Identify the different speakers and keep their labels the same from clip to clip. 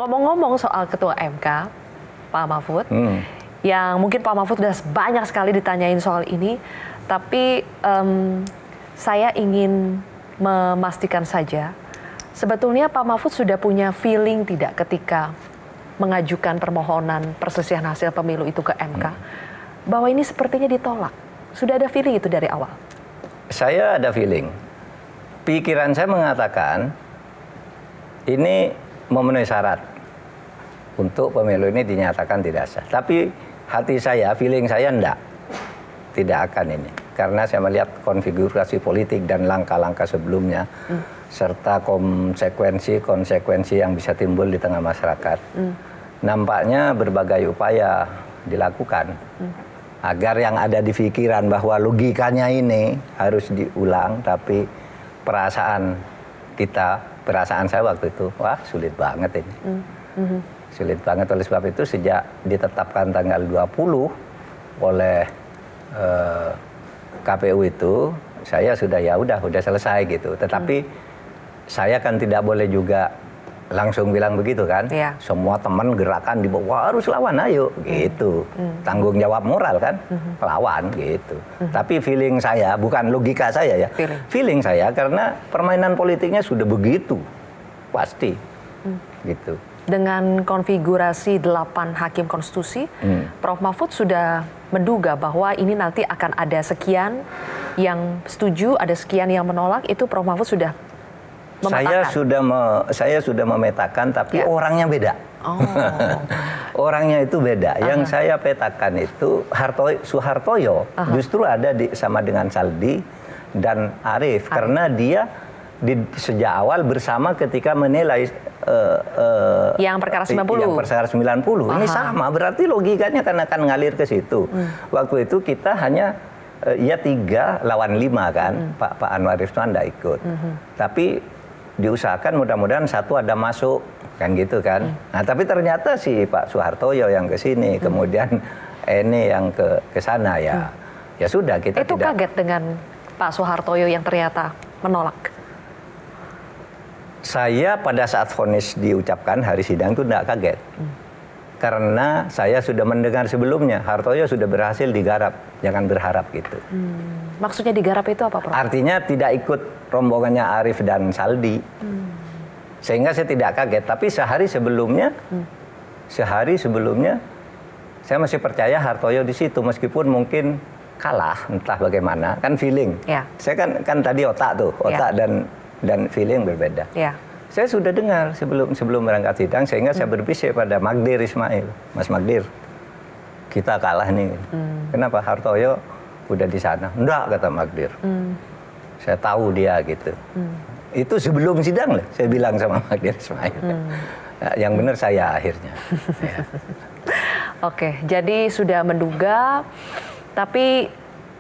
Speaker 1: ngomong-ngomong soal Ketua MK, Pak Mahfud, yang mungkin Pak Mahfud sudah banyak sekali ditanyain soal ini, tapi saya ingin memastikan saja, sebetulnya Pak Mahfud sudah punya feeling tidak ketika mengajukan permohonan perselisihan hasil pemilu itu ke MK, bahwa ini sepertinya ditolak. Sudah ada feeling itu dari awal?
Speaker 2: Saya ada feeling. Pikiran saya mengatakan ini memenuhi syarat untuk pemilu ini dinyatakan tidak sah. Tapi hati saya, feeling saya tidak akan ini. Karena saya melihat konfigurasi politik dan langkah-langkah sebelumnya, serta konsekuensi yang bisa timbul di tengah masyarakat. Nampaknya berbagai upaya dilakukan agar yang ada di pikiran bahwa logikanya ini harus diulang, tapi perasaan saya waktu itu, wah sulit banget ini. Sulit banget, oleh sebab itu sejak ditetapkan tanggal 20 oleh KPU itu, saya sudah udah selesai gitu. Tetapi saya kan tidak boleh juga langsung bilang begitu kan. Semua teman gerakan di bawah harus lawan, ayo gitu. Tanggung jawab moral kan, lawan gitu. Tapi feeling saya, bukan logika saya ya. Feeling saya karena permainan politiknya sudah begitu. Pasti gitu.
Speaker 1: Dengan konfigurasi 8 hakim konstitusi, Prof. Mahfud sudah menduga bahwa ini nanti akan ada sekian yang setuju, ada sekian yang menolak, itu Prof. Mahfud sudah memetakan? Saya sudah memetakan, tapi orangnya beda.
Speaker 2: Orangnya itu beda. Yang saya petakan itu Suhartoyo justru ada sama dengan Saldi dan Arief, karena dia sejak awal bersama ketika menilai
Speaker 1: yang perkara 90.
Speaker 2: Yang perkara 90. Ini sama, berarti logikanya kan akan ngalir ke situ. Waktu itu kita hanya 3 lawan 5 kan, Pak Anwar Ikhwan tidak ikut. Tapi diusahakan mudah-mudahan satu ada masuk, kan gitu kan. Nah tapi ternyata si Pak Suhartoyo yang ke sini, kemudian ini yang ke sana ya. Ya sudah, kita
Speaker 1: itu tidak kaget dengan Pak Suhartoyo yang ternyata menolak.
Speaker 2: Saya pada saat vonis diucapkan hari sidang itu tidak kaget. Karena saya sudah mendengar sebelumnya, Hartoyo sudah berhasil digarap, jangan berharap gitu.
Speaker 1: Maksudnya digarap itu apa, Prof?
Speaker 2: Artinya tidak ikut rombongannya Arief dan Saldi. Sehingga saya tidak kaget, tapi sehari sebelumnya saya masih percaya Hartoyo di situ, meskipun mungkin kalah, entah bagaimana, kan feeling. Saya kan tadi otak dan feeling berbeda. Saya sudah dengar sebelum berangkat sidang, sehingga saya berbisik pada Magdir Ismail, Mas Magdir, kita kalah nih. Kenapa? Hartoyo udah di sana. Enggak, kata Magdir. Saya tahu dia gitu. Itu sebelum sidang loh, saya bilang sama Magdir Ismail. Yang benar saya akhirnya.
Speaker 1: Oke, jadi sudah menduga, tapi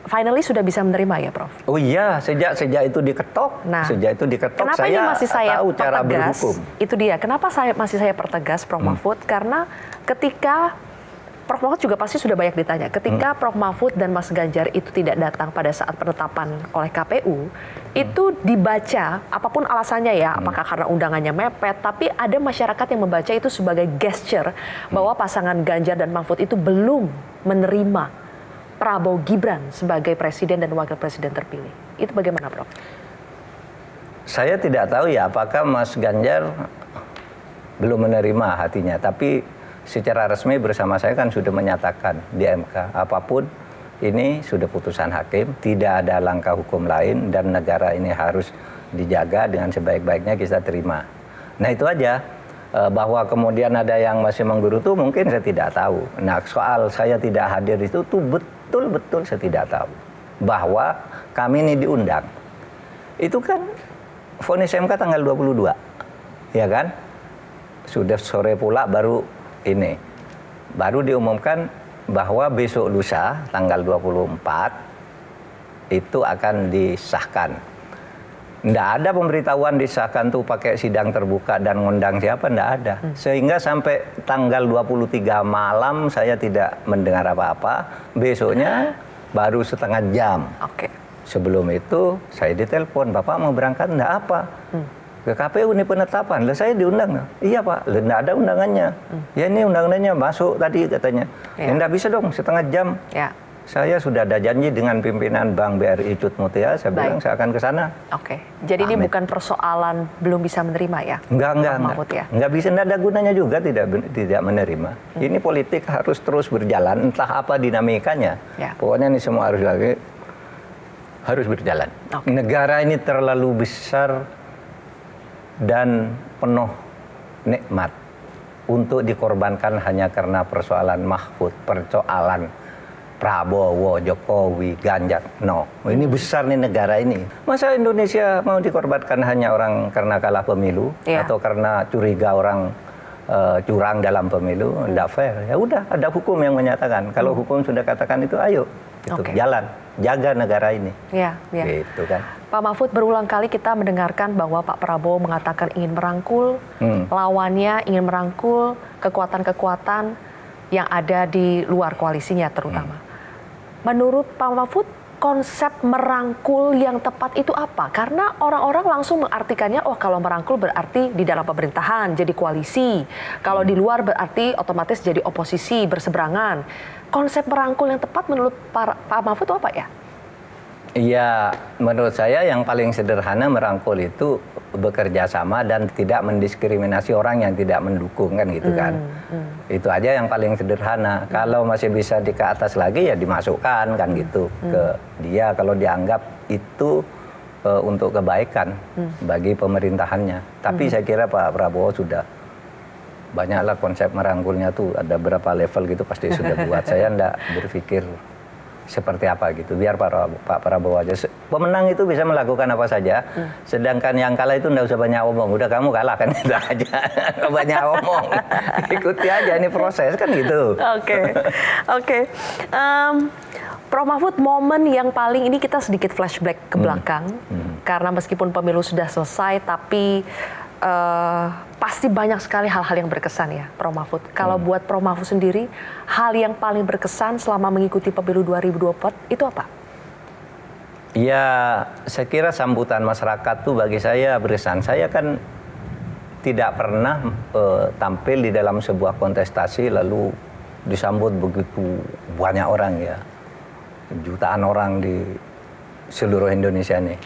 Speaker 1: finally sudah bisa menerima ya, Prof?
Speaker 2: Oh iya, sejak itu diketok,
Speaker 1: kenapa
Speaker 2: saya
Speaker 1: masih
Speaker 2: tahu cara berhukum.
Speaker 1: Itu dia, kenapa masih saya pertegas, Prof. Mahfud? Karena ketika Prof. Mahfud juga pasti sudah banyak ditanya, ketika Prof. Mahfud dan Mas Ganjar itu tidak datang pada saat penetapan oleh KPU, itu dibaca, apapun alasannya ya, apakah karena undangannya mepet, tapi ada masyarakat yang membaca itu sebagai gesture bahwa pasangan Ganjar dan Mahfud itu belum menerima Prabowo Gibran sebagai presiden dan wakil presiden terpilih. Itu bagaimana, Prof?
Speaker 2: Saya tidak tahu ya apakah Mas Ganjar belum menerima hatinya, tapi secara resmi bersama saya kan sudah menyatakan di MK, apapun ini sudah putusan hakim, tidak ada langkah hukum lain dan negara ini harus dijaga dengan sebaik-baiknya, kita terima. Nah itu aja. Bahwa kemudian ada yang masih menggerutu mungkin saya tidak tahu. Nah soal saya tidak hadir itu tuh betul-betul saya tidak tahu. Bahwa kami ini diundang. Itu kan vonis MK tanggal 22. Ya kan? Sudah sore pula baru diumumkan bahwa besok lusa tanggal 24 itu akan disahkan. Nggak ada pemberitahuan disahkan tuh pakai sidang terbuka dan ngundang siapa, nggak ada. Sehingga sampai tanggal 23 malam saya tidak mendengar apa-apa. Besoknya baru setengah jam. Sebelum itu saya ditelepon, Bapak mau berangkat nggak apa? ke KPU ini penetapan. Lah saya diundang. Iya Pak, lah nggak ada undangannya. Ya ini undangannya masuk tadi katanya. Ya nggak bisa dong, setengah jam.
Speaker 1: Ya.
Speaker 2: Saya sudah ada janji dengan pimpinan Bank BRI Cut Mutia, saya bilang saya akan ke sana.
Speaker 1: Oke, jadi ini bukan persoalan belum bisa menerima ya?
Speaker 2: Enggak.
Speaker 1: Ya?
Speaker 2: Enggak bisa, enggak ada gunanya juga tidak menerima. Ini politik harus terus berjalan, entah apa dinamikanya.
Speaker 1: Ya.
Speaker 2: Pokoknya ini semua harus berjalan. Negara ini terlalu besar dan penuh nikmat untuk dikorbankan hanya karena persoalan Mahfud, persoalan Prabowo, Jokowi, Ganjar. No, ini besar nih negara ini. Masa Indonesia mau dikorbankan hanya orang karena kalah pemilu atau karena curiga orang curang dalam pemilu? Tidak fair. Ya udah, ada hukum yang menyatakan. Kalau hukum sudah katakan itu, ayo itu jalan, jaga negara ini.
Speaker 1: Iya.
Speaker 2: Gitu kan.
Speaker 1: Pak Mahfud, berulang kali kita mendengarkan bahwa Pak Prabowo mengatakan ingin merangkul lawannya, ingin merangkul kekuatan-kekuatan yang ada di luar koalisinya terutama. Menurut Pak Mahfud, konsep merangkul yang tepat itu apa? Karena orang-orang langsung mengartikannya, oh kalau merangkul berarti di dalam pemerintahan jadi koalisi. Kalau di luar berarti otomatis jadi oposisi, berseberangan. Konsep merangkul yang tepat menurut Pak Mahfud itu apa ya?
Speaker 2: Iya, menurut saya yang paling sederhana merangkul itu bekerja sama dan tidak mendiskriminasi orang yang tidak mendukung kan gitu kan. Itu aja yang paling sederhana. Kalau masih bisa ke atas lagi ya dimasukkan kan gitu ke dia kalau dianggap itu untuk kebaikan bagi pemerintahannya. Tapi saya kira Pak Prabowo sudah banyaklah konsep merangkulnya tuh, ada berapa level gitu pasti sudah buat. Saya enggak berpikir seperti apa gitu, biar Pak Prabowo aja. Pemenang itu bisa melakukan apa saja, sedangkan yang kalah itu enggak usah banyak omong. Udah kamu kalah kan, itu aja. Nggak banyak omong, ikuti aja, ini proses kan gitu.
Speaker 1: Oke. Prof. Mahfud, momen yang paling ini kita sedikit flashback ke belakang, karena meskipun pemilu sudah selesai, tapi pasti banyak sekali hal-hal yang berkesan ya, Prof. Mahfud. Kalau buat Prof. Mahfud sendiri, hal yang paling berkesan selama mengikuti pemilu 2024 itu apa?
Speaker 2: Ya, saya kira sambutan masyarakat tuh bagi saya berkesan. Saya kan tidak pernah tampil di dalam sebuah kontestasi lalu disambut begitu banyak orang ya. Jutaan orang di seluruh Indonesia nih.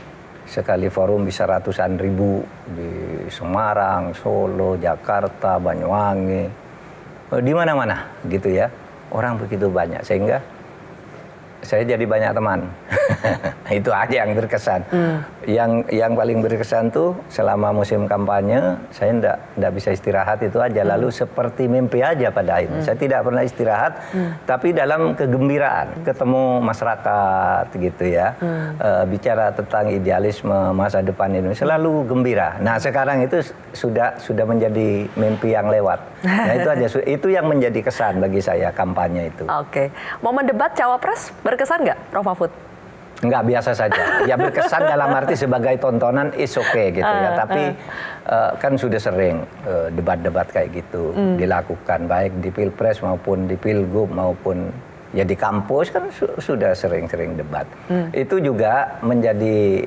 Speaker 2: Sekali forum bisa ratusan ribu di Semarang, Solo, Jakarta, Banyuwangi, di mana-mana gitu ya. Orang begitu banyak sehingga saya jadi banyak teman. Itu aja yang berkesan. Yang paling berkesan tuh selama musim kampanye saya enggak bisa istirahat, itu aja. Lalu seperti mimpi aja pada akhirnya. Saya tidak pernah istirahat, tapi dalam kegembiraan. Ketemu masyarakat gitu ya. Bicara tentang idealisme masa depan ini selalu gembira. Nah, sekarang itu sudah menjadi mimpi yang lewat. Nah, itu aja. Itu yang menjadi kesan bagi saya kampanye itu.
Speaker 1: Oke. Momen debat Cawapres berkesan nggak, Prof. Mahfud?
Speaker 2: Nggak, biasa saja. Ya berkesan dalam arti sebagai tontonan is okay gitu ya. Tapi kan sudah sering debat-debat kayak gitu dilakukan. Baik di Pilpres maupun di Pilgub maupun ya di kampus kan sudah sering-sering debat. Itu juga menjadi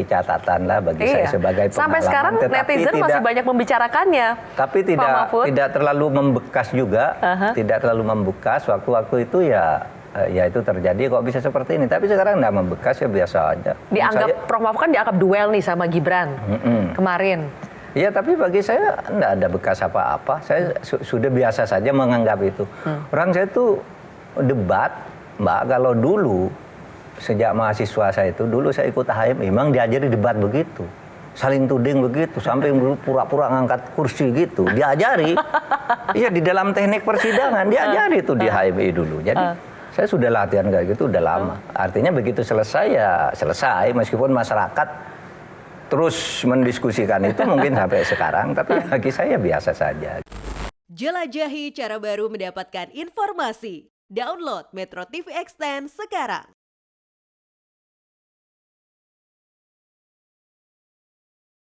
Speaker 2: catatan lah bagi saya sebagai pengalaman.
Speaker 1: Sampai sekarang netizen masih banyak membicarakannya.
Speaker 2: Tapi tidak terlalu membekas juga. Tidak terlalu membekas. Waktu-waktu itu ya itu terjadi kok bisa seperti ini. Tapi sekarang nggak membekas, ya biasa aja.
Speaker 1: Dianggap Prof. Mahfud kan dianggap duel nih sama Gibran kemarin.
Speaker 2: Iya, tapi bagi saya nggak ada bekas apa-apa. Saya sudah biasa saja menganggap itu. Orang saya tuh debat, Mbak, kalau dulu sejak mahasiswa saya itu, dulu saya ikut HMI, memang diajari debat begitu. Saling tuding begitu, sampai pura-pura ngangkat kursi gitu. Diajari. Iya, di dalam teknik persidangan diajari itu di HMI dulu. Jadi saya sudah latihan kayak gitu udah lama. Artinya begitu selesai ya selesai, meskipun masyarakat terus mendiskusikan itu mungkin sampai sekarang, tapi bagi saya biasa saja.
Speaker 3: Jelajahi cara baru mendapatkan informasi. Download Metro TV Extend sekarang.